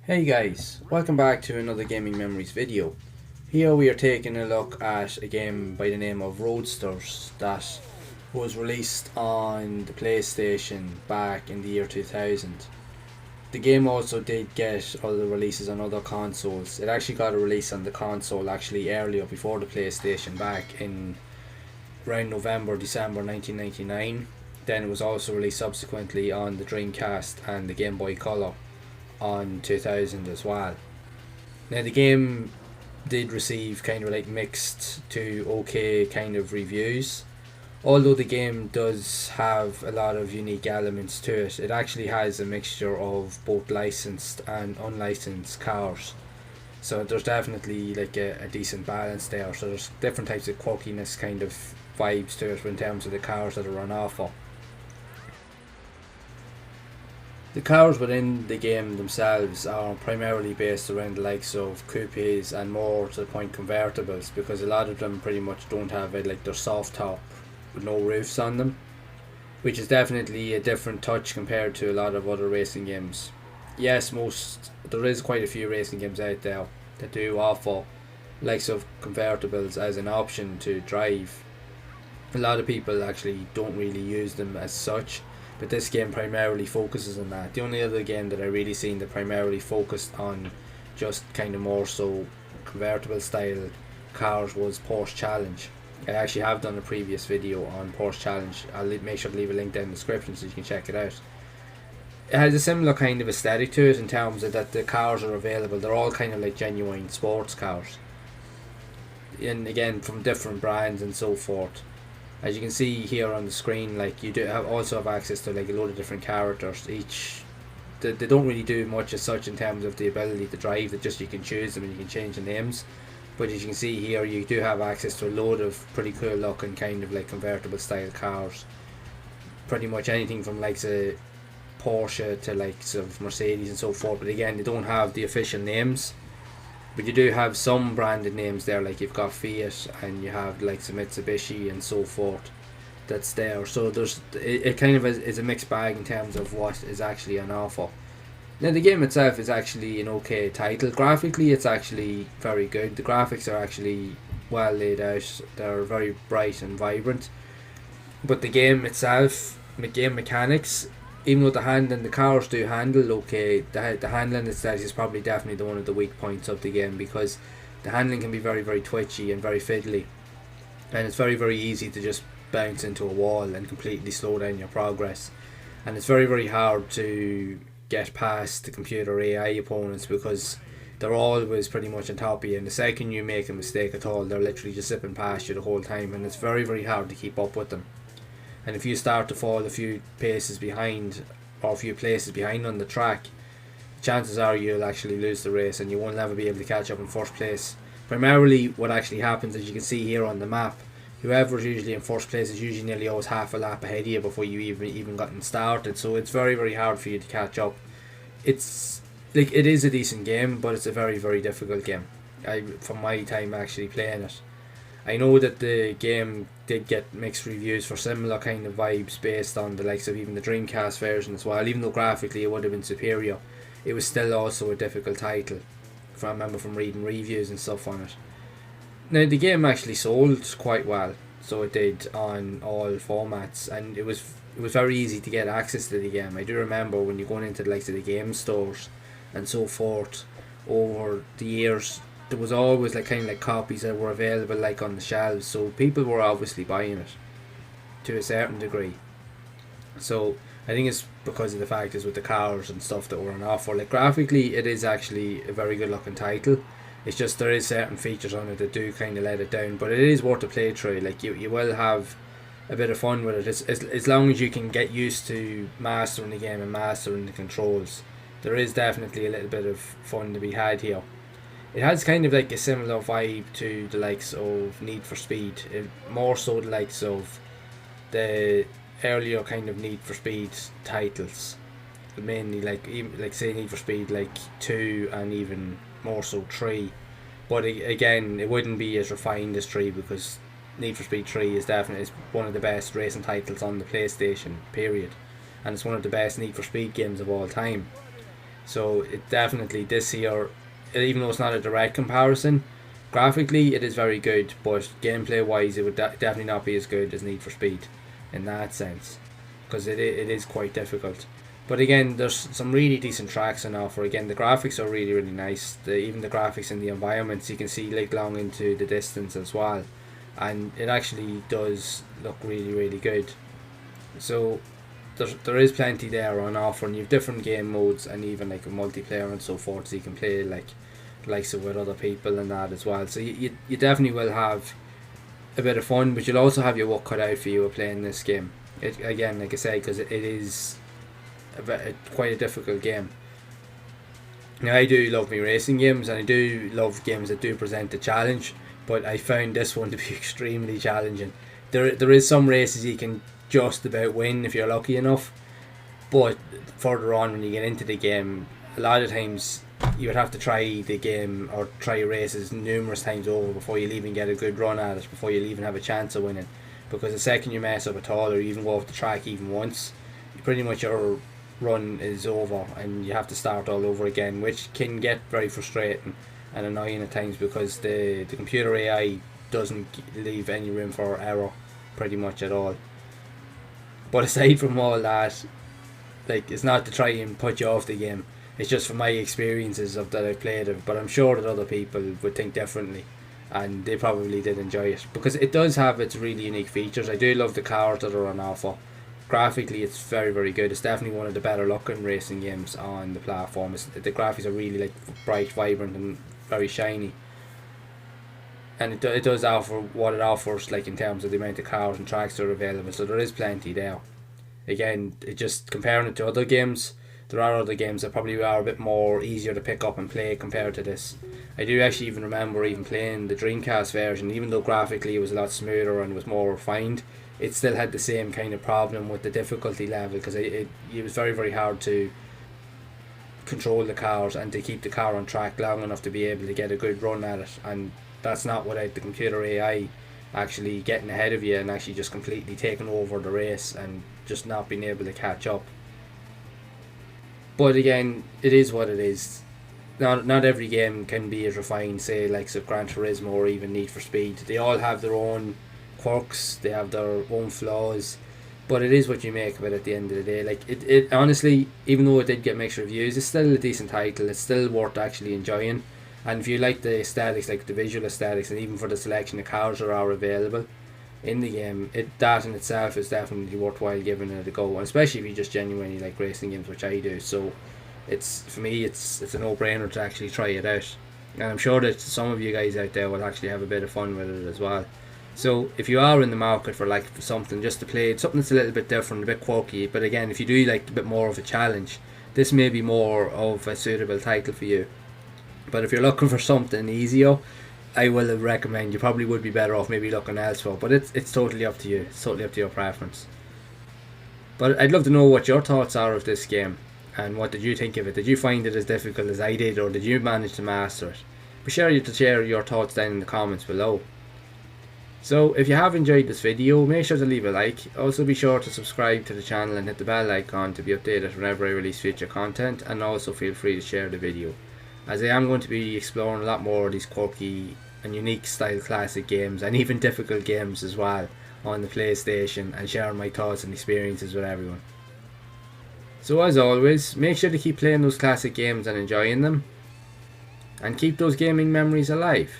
Hey guys, welcome back to another Gaming Memories video. Here we are taking a look at a game by the name of Roadsters that was released on the PlayStation back in the year 2000. The game also did get other releases on other consoles. It actually got a release on the console actually earlier before the PlayStation back in around December 1999. Then it was also released subsequently on the Dreamcast and the Game Boy Color on 2000 as well. Now the game did receive kind of like mixed to okay kind of reviews. Although the game does have a lot of unique elements to it, it actually has a mixture of both licensed and unlicensed cars. So there's definitely like a decent balance there. So there's different types of quirkiness kind of vibes to it in terms of the cars that are on offer. The cars within the game themselves are primarily based around the likes of coupes and more to the point convertibles, because a lot of them pretty much don't have it, like their soft top with no roofs on them, which is definitely a different touch compared to a lot of other racing games. Yes, there is quite a few racing games out there that do offer likes of convertibles as an option to drive. A lot of people actually don't really use them as such, but this game primarily focuses on that. The only other game that I really seen that primarily focused on just kind of more so convertible style cars was Porsche Challenge. I actually have done a previous video on Porsche Challenge. I'll make sure to leave a link down in the description so you can check it out. It has a similar kind of aesthetic to it in terms of that the cars are available. They're all kind of like genuine sports cars, and again from different brands and so forth. As you can see here on the screen, like you do also have access to like a load of different characters. They don't really do much as such in terms of the ability to drive. That just you can choose them and you can change the names. But as you can see here, you do have access to a load of pretty cool looking kind of like convertible style cars. Pretty much anything from like a Porsche to like of Mercedes and so forth. But again, they don't have the official names. But you do have some branded names there, like you've got Fiat and you have like some Mitsubishi and so forth that's there. So it kind of is a mixed bag in terms of what is actually on offer. Now the game itself is actually an okay title. Graphically it's actually very good. The graphics are actually well laid out. They're very bright and vibrant. But the game itself, the game mechanics, even though the cars do handle okay, the handling itself is probably definitely one of the weak points of the game, because the handling can be very very twitchy and very fiddly, and it's very very easy to just bounce into a wall and completely slow down your progress, and it's very very hard to get past the computer AI opponents because they're always pretty much on top of you, and the second you make a mistake at all they're literally just zipping past you the whole time, and it's very very hard to keep up with them. And if you start to fall a few paces behind or a few places behind on the track, chances are you'll actually lose the race and you won't ever be able to catch up in first place. Primarily what actually happens, as you can see here on the map, whoever's usually in first place is usually nearly always half a lap ahead of you before you even gotten started, so it's very very hard for you to catch up. It's like, it is a decent game, but it's a very very difficult game. From my time actually playing it, I know that the game did get mixed reviews for similar kind of vibes based on the likes of even the Dreamcast version as well. Even though graphically it would have been superior, it was still also a difficult title. If I remember from reading reviews and stuff on it. Now the game actually sold quite well, so it did on all formats, and it was very easy to get access to the game. I do remember when you're going into the likes of the game stores and so forth over the years, there was always like kind of like copies that were available like on the shelves, so people were obviously buying it to a certain degree. So I think it's because of the fact is with the cars and stuff that were on offer. Like graphically it is actually a very good looking title. It's just there is certain features on it that do kind of let it down, but it is worth a playthrough. Like you will have a bit of fun with it. As long as you can get used to mastering the game and mastering the controls, there is definitely a little bit of fun to be had here. It has kind of like a similar vibe to the likes of Need for Speed, more so the likes of the earlier kind of Need for Speed titles, mainly like even like say Need for Speed like 2 and even more so 3, but again it wouldn't be as refined as 3, because Need for Speed 3 is definitely one of the best racing titles on the PlayStation period, and it's one of the best Need for Speed games of all time. So it definitely, this here, even though it's not a direct comparison, graphically it is very good, but gameplay wise it would definitely not be as good as Need for Speed in that sense, because it is quite difficult. But again, there's some really decent tracks on offer. Again, the graphics are really really nice. Even the graphics in the environments, you can see like long into the distance as well, and it actually does look really really good. So there is plenty there on offer, and you have different game modes and even like a multiplayer and so forth, so you can play likes of with other people and that as well. So you definitely will have a bit of fun, but you'll also have your work cut out for you playing this game. It, again, like I said, because it is quite a difficult game. Now, I do love me racing games, and I do love games that do present a challenge, but I found this one to be extremely challenging. There is some races you can just about win if you're lucky enough, but further on when you get into the game, a lot of times you would have to try the game or try races numerous times over before you'll even get a good run at it, before you'll even have a chance of winning. Because the second you mess up at all, or you even go off the track even once, pretty much your run is over and you have to start all over again, which can get very frustrating and annoying at times, because the computer AI doesn't leave any room for error pretty much at all. But aside from all that, like, it's not to try and put you off the game, it's just from my experiences of that I've played it. But I'm sure that other people would think differently, and they probably did enjoy it, because it does have its really unique features. I do love the cars that are on offer. Graphically it's very very good. It's definitely one of the better looking racing games on the platform. The graphics are really like bright, vibrant and very shiny, and it does offer what it offers, like in terms of the amount of cars and tracks that are available, so there is plenty there. Again, it just comparing it to other games, there are other games that probably are a bit more easier to pick up and play compared to this. I do actually even remember even playing the Dreamcast version, even though graphically it was a lot smoother and was more refined, it still had the same kind of problem with the difficulty level, because it was very very hard to control the cars and to keep the car on track long enough to be able to get a good run at it. And that's not without the computer AI actually getting ahead of you and actually just completely taking over the race and just not being able to catch up. But again, it is what it is. Not every game can be as refined, say like Gran Turismo or even Need for Speed. They all have their own quirks, they have their own flaws, but it is what you make of it at the end of the day. Like it honestly, even though it did get mixed reviews, it's still a decent title. It's still worth actually enjoying, and if you like the aesthetics, like the visual aesthetics, and even for the selection of cars that are available in the game, that in itself is definitely worthwhile giving it a go, and especially if you just genuinely like racing games, which I do. So it's, for me, it's a no-brainer to actually try it out, and I'm sure that some of you guys out there will actually have a bit of fun with it as well. So if you are in the market for something just to play, something that's a little bit different, a bit quirky, but again, if you do like a bit more of a challenge, this may be more of a suitable title for you. But if you're looking for something easier, I will recommend, you probably would be better off maybe looking elsewhere. But it's totally up to you. It's totally up to your preference. But I'd love to know what your thoughts are of this game, and what did you think of it? Did you find it as difficult as I did, or did you manage to master it? Be sure to share your thoughts down in the comments below. So if you have enjoyed this video, make sure to leave a like. Also be sure to subscribe to the channel and hit the bell icon to be updated whenever I release future content, and also feel free to share the video, as I am going to be exploring a lot more of these quirky and unique style classic games, and even difficult games as well, on the PlayStation, and sharing my thoughts and experiences with everyone. So as always, make sure to keep playing those classic games and enjoying them, and keep those gaming memories alive.